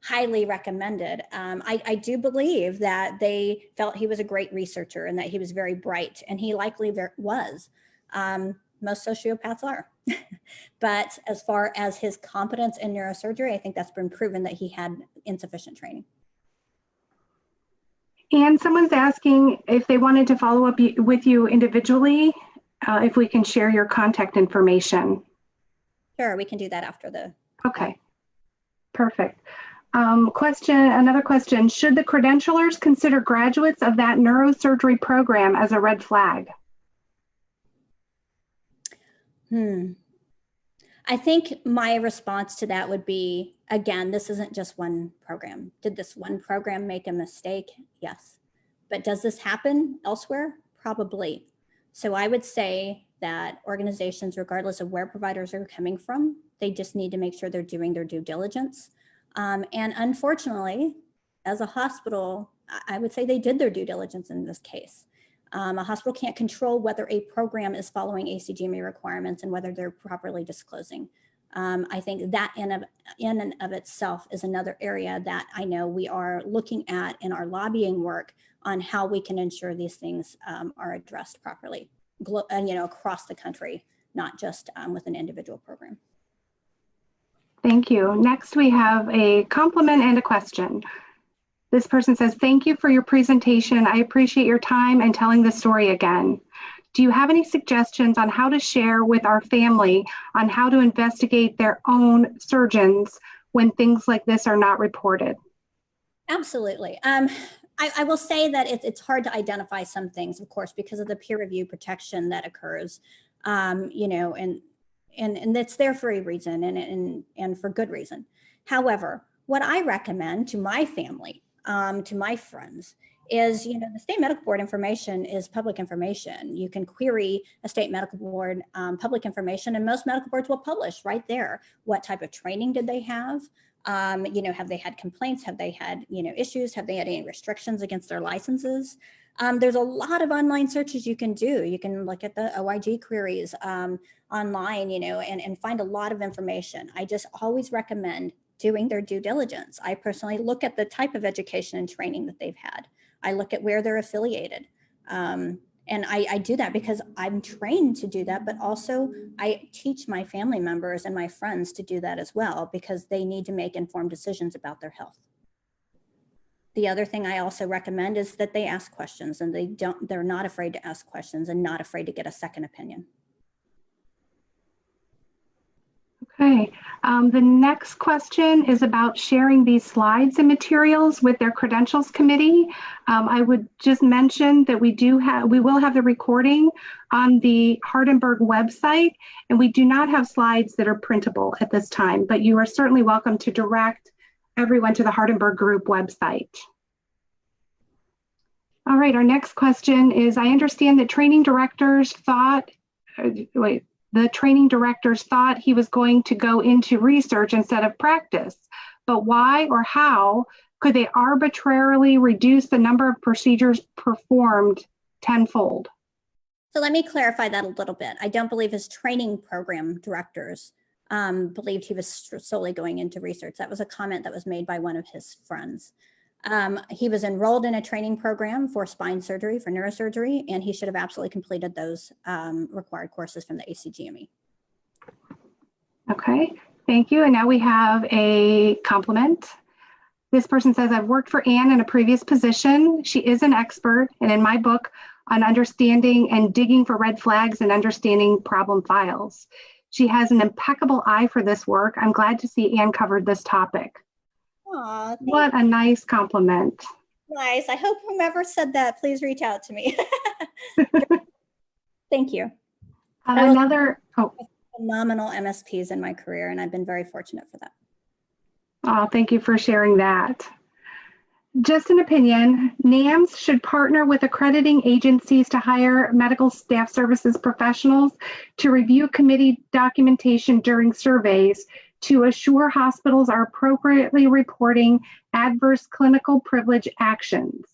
highly recommended. I do believe that they felt he was a great researcher and that he was very bright, and he likely was. Most sociopaths are. But as far as his competence in neurosurgery, I think that's been proven that he had insufficient training. And someone's asking if they wanted to follow up with you individually, if we can share your contact information. Sure, we can do that after the. Okay, perfect. Another question, should the credentialers consider graduates of that neurosurgery program as a red flag? I think my response to that would be, again, this isn't just one program. Did this one program make a mistake? Yes. But does this happen elsewhere? Probably. So I would say that organizations, regardless of where providers are coming from, they just need to make sure they're doing their due diligence. And unfortunately, as a hospital, I would say they did their due diligence in this case. A hospital can't control whether a program is following ACGME requirements and whether they're properly disclosing. I think that in and of itself is another area that I know we are looking at in our lobbying work on how we can ensure these things are addressed properly, across the country, not just with an individual program. Thank you. Next, we have a compliment and a question. This person says, thank you for your presentation. I appreciate your time and telling the story again. Do you have any suggestions on how to share with our family on how to investigate their own surgeons when things like this are not reported? Absolutely. I will say that it's hard to identify some things, of course, because of the peer review protection that occurs, and it's there for a reason and for good reason. However, what I recommend to my family, to my friends, is, the state medical board information is public information. You can query a state medical board public information, and most medical boards will publish right there. What type of training did they have? Have they had complaints? Have they had, issues? Have they had any restrictions against their licenses? There's a lot of online searches you can do. You can look at the OIG queries online, and find a lot of information. I just always recommend doing their due diligence. I personally look at the type of education and training that they've had. I look at where they're affiliated. And I do that because I'm trained to do that, but also I teach my family members and my friends to do that as well, because they need to make informed decisions about their health. The other thing I also recommend is that they ask questions, and they're not afraid to ask questions and not afraid to get a second opinion. Okay, the next question is about sharing these slides and materials with their credentials committee. I would just mention that we will have the recording on the Hardenbergh website, and we do not have slides that are printable at this time, but you are certainly welcome to direct everyone to the Hardenbergh group website. All right, our next question is, I understand that the training directors thought he was going to go into research instead of practice, but why or how could they arbitrarily reduce the number of procedures performed tenfold? So let me clarify that a little bit. I don't believe his training program directors believed he was solely going into research. That was a comment that was made by one of his friends. He was enrolled in a training program for spine surgery, for neurosurgery, and he should have absolutely completed those required courses from the ACGME. Okay, thank you. And now we have a compliment. This person says, I've worked for Anne in a previous position. She is an expert, and in my book on understanding and digging for red flags and understanding problem files. She has an impeccable eye for this work. I'm glad to see Anne covered this topic. Aw, what a nice compliment. Nice. I hope whomever said that, please reach out to me. Thank you. Phenomenal MSPs in my career, and I've been very fortunate for that. Oh, thank you for sharing that. Just an opinion, NAMSS should partner with accrediting agencies to hire medical staff services professionals to review committee documentation during surveys to assure hospitals are appropriately reporting adverse clinical privilege actions.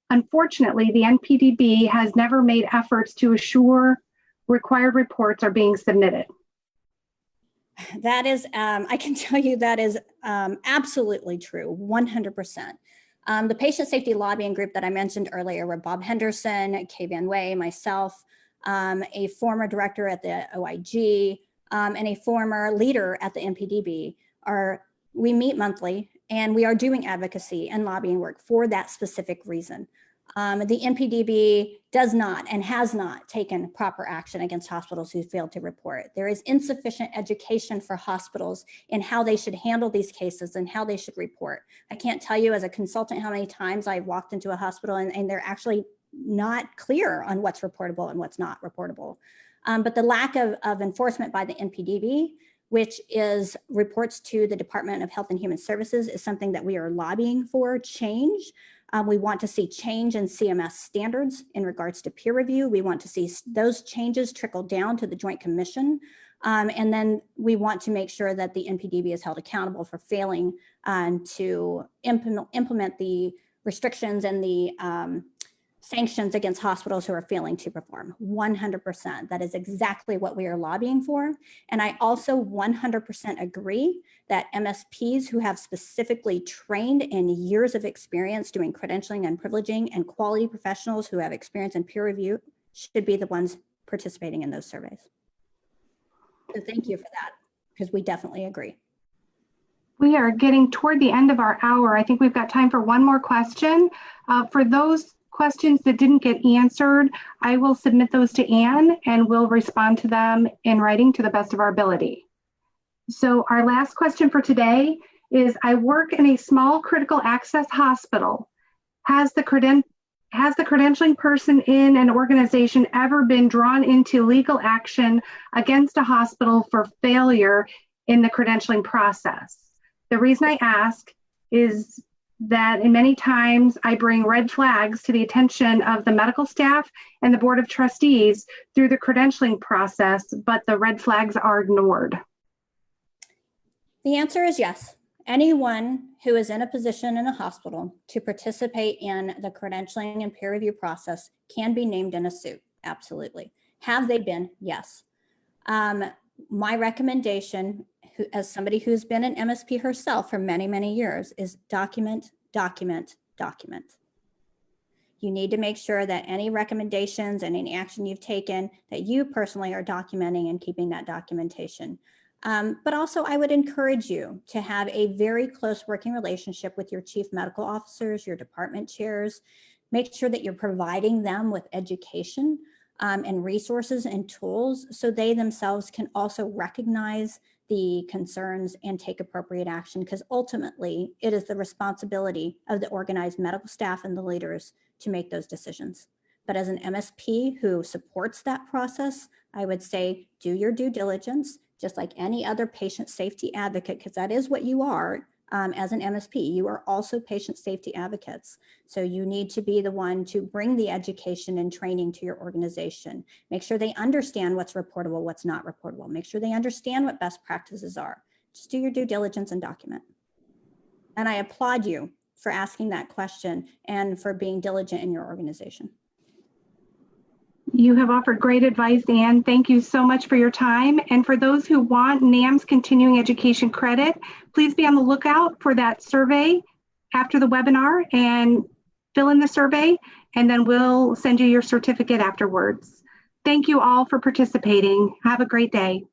Unfortunately, the NPDB has never made efforts to assure required reports are being submitted. That is, I can tell you that is absolutely true, 100%. The patient safety lobbying group that I mentioned earlier were Bob Henderson, Kay Van Way, myself, a former director at the OIG, and a former leader at the NPDB. We meet monthly, and we are doing advocacy and lobbying work for that specific reason. The NPDB does not and has not taken proper action against hospitals who failed to report. There is insufficient education for hospitals in how they should handle these cases and how they should report. I can't tell you as a consultant how many times I've walked into a hospital and they're actually not clear on what's reportable and what's not reportable. But the lack of enforcement by the NPDB, which is reports to the Department of Health and Human Services, is something that we are lobbying for change. We want to see change in CMS standards in regards to peer review. We want to see those changes trickle down to the Joint Commission. And then we want to make sure that the NPDB is held accountable for failing to implement the restrictions and the sanctions against hospitals who are failing to perform. 100%. That is exactly what we are lobbying for. And I also 100% agree that MSPs who have specifically trained in years of experience doing credentialing and privileging and quality professionals who have experience in peer review should be the ones participating in those surveys. So thank you for that, because we definitely agree. We are getting toward the end of our hour. I think we've got time for one more question. For those questions that didn't get answered, I will submit those to Anne and we'll respond to them in writing to the best of our ability. So our last question for today is, I work in a small critical access hospital. Has the credentialing person in an organization ever been drawn into legal action against a hospital for failure in the credentialing process? The reason I ask is that in many times I bring red flags to the attention of the medical staff and the board of trustees through the credentialing process, but the red flags are ignored. The answer is yes. Anyone who is in a position in a hospital to participate in the credentialing and peer review process can be named in a suit. Absolutely. Have they been? Yes. My recommendation, as somebody who's been an MSP herself for many, many years, is document, document, document. You need to make sure that any recommendations and any action you've taken, that you personally are documenting and keeping that documentation. But also I would encourage you to have a very close working relationship with your chief medical officers, your department chairs. Make sure that you're providing them with education and resources and tools so they themselves can also recognize the concerns and take appropriate action, because ultimately it is the responsibility of the organized medical staff and the leaders to make those decisions. But as an MSP who supports that process, I would say do your due diligence, just like any other patient safety advocate, because that is what you are. As an MSP, you are also patient safety advocates. So you need to be the one to bring the education and training to your organization. Make sure they understand what's reportable, what's not reportable. Make sure they understand what best practices are. Just do your due diligence and document. And I applaud you for asking that question and for being diligent in your organization. You have offered great advice, Anne. Thank you so much for your time. And for those who want NAMSS continuing education credit, please be on the lookout for that survey after the webinar and fill in the survey, and then we'll send you your certificate afterwards. Thank you all for participating. Have a great day.